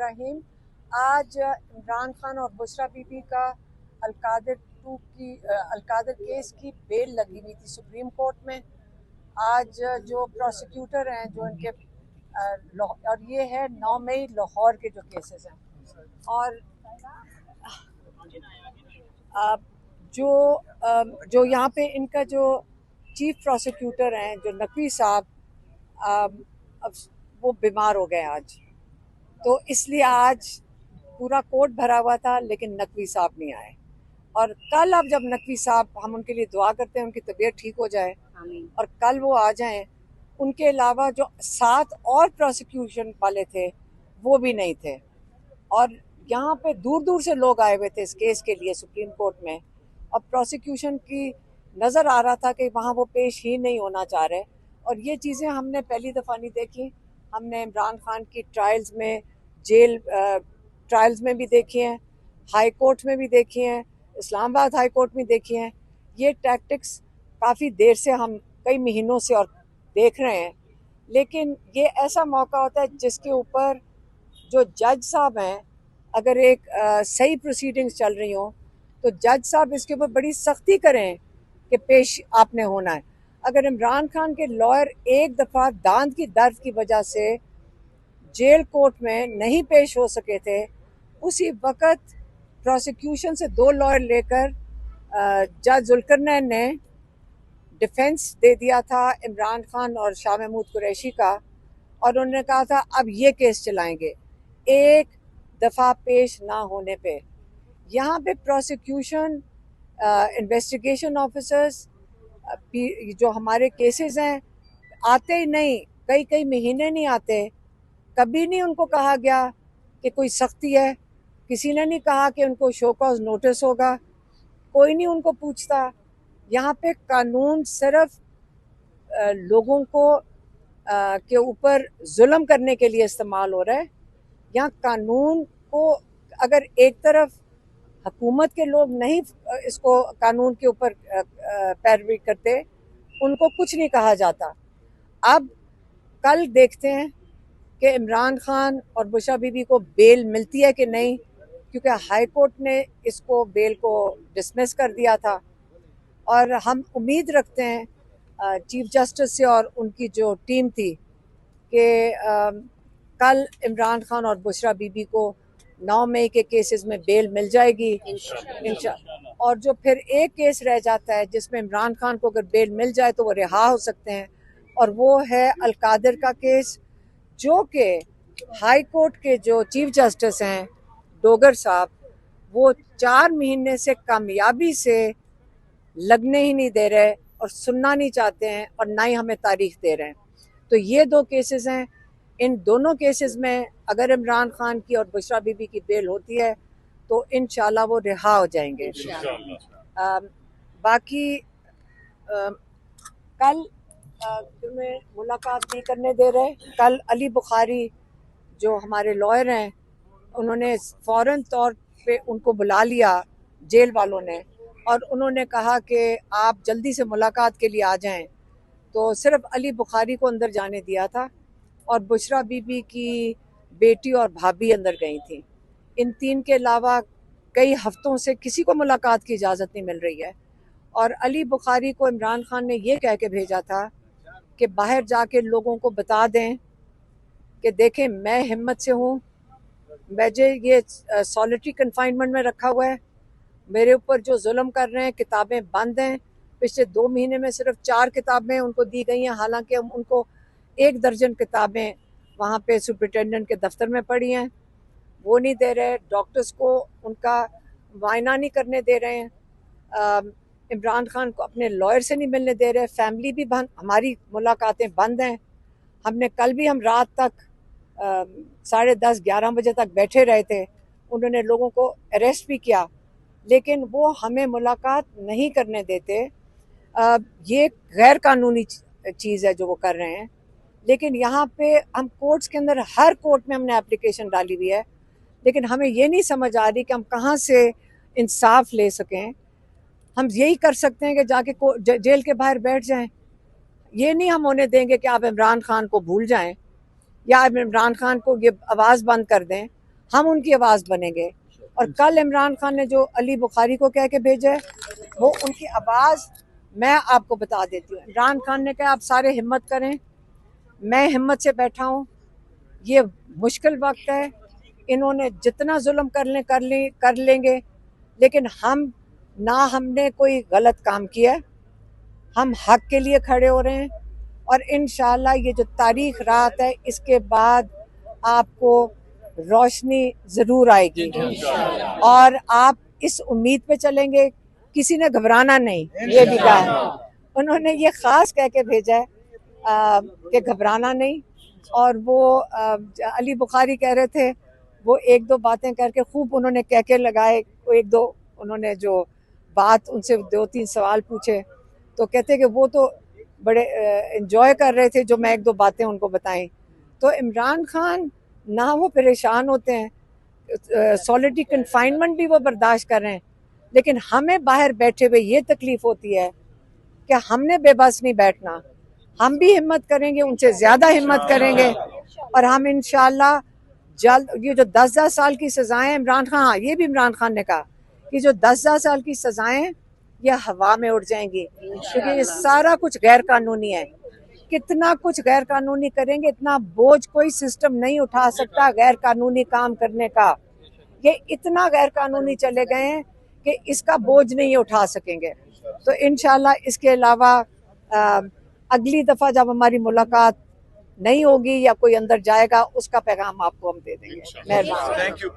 रहमानिर्रहीम। आज इमरान खान और बुशरा बीबी का अलकादर केस की बेल लगी हुई थी सुप्रीम कोर्ट में। आज जो प्रोसिक्यूटर हैं जो इनके और ये है 9 मई लाहौर के जो केसेस हैं, और जो यहाँ पे इनका जो चीफ प्रोसिक्यूटर हैं जो नकवी साहब, अब वो बीमार हो गए आज, तो इसलिए आज पूरा कोर्ट भरा हुआ था लेकिन नकवी साहब नहीं आए। और कल अब जब नकवी साहब, हम उनके लिए दुआ करते हैं उनकी तबीयत ठीक हो जाए और कल वो आ जाएं। उनके अलावा जो 7 और प्रोसिक्यूशन वाले थे वो भी नहीं थे, और यहाँ पे दूर दूर से लोग आए हुए थे इस केस के लिए सुप्रीम कोर्ट में। और प्रोसिक्यूशन की नज़र आ रहा था कि वहाँ वो पेश ही नहीं होना चाह रहे, और ये चीज़ें हमने पहली दफ़ा नहीं देखी। हमने इमरान खान की ट्रायल्स में, जेल ट्रायल्स में भी देखी हैं, हाई कोर्ट में भी देखी हैं, इस्लामाबाद हाई कोर्ट में देखी हैं। ये टैक्टिक्स काफ़ी देर से, हम कई महीनों से और देख रहे हैं, लेकिन ये ऐसा मौका होता है जिसके ऊपर जो जज साहब हैं, अगर एक सही प्रोसीडिंग्स चल रही हों तो जज साहब इसके ऊपर बड़ी सख्ती करें कि पेश आपने होना है। अगर इमरान खान के लॉयर एक दफ़ा दांत की दर्द की वजह से जेल कोर्ट में नहीं पेश हो सके थे, उसी वक्त प्रोसिक्यूशन से 2 लॉयर लेकर जज जुल्करनैन ने डिफेंस दे दिया था इमरान खान और शाह महमूद कुरैशी का, और उन्होंने कहा था अब ये केस चलाएंगे एक दफ़ा पेश ना होने पे। यहाँ पे प्रोसिक्यूशन, इन्वेस्टिगेशन ऑफिसर्स, जो हमारे केसेस हैं आते ही नहीं, कई कई महीने नहीं आते। कभी नहीं उनको कहा गया कि कोई सख्ती है, किसी ने नहीं कहा कि उनको शो कॉज नोटिस होगा, कोई नहीं उनको पूछता। यहाँ पे कानून सिर्फ लोगों को के ऊपर जुल्म करने के लिए इस्तेमाल हो रहा है। यहाँ कानून को अगर एक तरफ हुकूमत के लोग नहीं इसको कानून के ऊपर पैरवी करते, उनको कुछ नहीं कहा जाता। अब कल देखते हैं कि इमरान खान और बुशरा बीबी को बेल मिलती है कि नहीं, क्योंकि हाई कोर्ट ने इसको बेल को डिसमिस कर दिया था। और हम उम्मीद रखते हैं चीफ जस्टिस से और उनकी जो टीम थी कि कल इमरान खान और बुशरा बीबी को 9 मई के केसेस में बेल मिल जाएगी इंशाल्लाह। और जो फिर एक केस रह जाता है जिसमें इमरान खान को अगर बेल मिल जाए तो वो रिहा हो सकते हैं, और वो है अलकादर का केस, जो कि हाई कोर्ट के जो चीफ जस्टिस हैं डोगर साहब, वो 4 महीने से कामयाबी से लगने ही नहीं दे रहे और सुनना नहीं चाहते हैं, और ना ही हमें तारीख दे रहे हैं। तो ये 2 केसेस हैं। इन दोनों केसेस में अगर इमरान खान की और बुशरा बीबी की बेल होती है तो इंशाल्लाह वो रिहा हो जाएंगे। बाकी कल तुम्हें मुलाकात नहीं करने दे रहे। कल अली बुखारी जो हमारे लॉयर हैं, उन्होंने फ़ौरन तौर पे उनको बुला लिया जेल वालों ने, और उन्होंने कहा कि आप जल्दी से मुलाकात के लिए आ जाएं। तो सिर्फ अली बुखारी को अंदर जाने दिया था, और बुशरा बीबी की बेटी और भाभी अंदर गई थी। इन 3 के अलावा कई हफ्तों से किसी को मुलाकात की इजाज़त नहीं मिल रही है। और अली बुखारी को इमरान खान ने ये कह के भेजा था कि बाहर जाके लोगों को बता दें कि देखें मैं हिम्मत से हूँ, मुझे ये सॉलिटरी कन्फाइनमेंट में रखा हुआ है, मेरे ऊपर जो जुल्म कर रहे हैं, किताबें बंद हैं। पिछले 2 महीने में सिर्फ 4 किताबें उनको दी गई हैं, हालांकि हम उनको 1 दर्जन किताबें वहाँ पे सुपरिटेंडेंट के दफ्तर में पड़ी हैं, वो नहीं दे रहे। डॉक्टर्स को उनका मुआयना नहीं करने दे रहे हैं। इमरान खान को अपने लॉयर से नहीं मिलने दे रहे। फैमिली भी बंद, हमारी मुलाकातें बंद हैं। हमने कल भी हम रात तक 10:30-11 बजे तक बैठे रहे थे। उन्होंने लोगों को अरेस्ट भी किया, लेकिन वो हमें मुलाकात नहीं करने देते। ये गैर कानूनी चीज़ है जो वो कर रहे हैं। लेकिन यहाँ पे हम कोर्ट्स के अंदर, हर कोर्ट में हमने एप्लीकेशन डाली हुई है, लेकिन हमें ये नहीं समझ आ रही कि हम कहाँ से इंसाफ ले सकें। हम यही कर सकते हैं कि जाके जेल के बाहर बैठ जाएं। ये नहीं हम होने देंगे कि आप इमरान खान को भूल जाएं या आप इमरान खान को ये आवाज़ बंद कर दें। हम उनकी आवाज़ बनेंगे। और कल इमरान खान ने जो अली बुखारी को कह के भेजा है, वो उनकी आवाज़ मैं आपको बता देती हूँ। इमरान खान ने कहा आप सारे हिम्मत करें, मैं हिम्मत से बैठा हूँ, ये मुश्किल वक्त है, इन्होंने जितना जुल्म कर लेंगे, लेकिन हमने कोई गलत काम किया है, हम हक के लिए खड़े हो रहे हैं। और इंशाल्लाह ये जो तारीख रात है, इसके बाद आपको रोशनी ज़रूर आएगी और आप इस उम्मीद पे चलेंगे। किसी ने घबराना नहीं, ये भी कहा उन्होंने, ये ख़ास कह के भेजा है कि घबराना नहीं। और वो अली बुखारी कह रहे थे, वो एक दो बातें करके खूब उन्होंने कह के लगाए, एक दो उन्होंने जो बात उनसे 2-3 सवाल पूछे, तो कहते कि वो तो बड़े एंजॉय कर रहे थे जो मैं एक दो बातें उनको बताएं। तो इमरान खान ना वो परेशान होते हैं, सॉलिटरी कन्फाइनमेंट भी वो बर्दाश्त कर रहे हैं, लेकिन हमें बाहर बैठे हुए ये तकलीफ होती है कि हमने बेबस नहीं बैठना, हम भी हिम्मत करेंगे, उनसे ज़्यादा हिम्मत करेंगे। और हम इंशाल्लाह जल्द, ये जो 10-10 साल की सज़ाएं इमरान खान, हाँ ये भी इमरान खान ने कहा कि जो 10-10 साल की सज़ाएं ये हवा में उड़ जाएंगी, क्योंकि ये सारा कुछ गैर कानूनी है। कितना कुछ गैर कानूनी करेंगे, इतना बोझ कोई सिस्टम नहीं उठा सकता गैर कानूनी काम करने का। ये इतना गैर कानूनी चले गए हैं कि इसका बोझ नहीं उठा सकेंगे। तो इंशाल्लाह इसके अलावा अगली दफ़ा जब हमारी मुलाकात नहीं होगी या कोई अंदर जाएगा, उसका पैगाम आपको हम दे देंगे। मेहरबान। Thank you.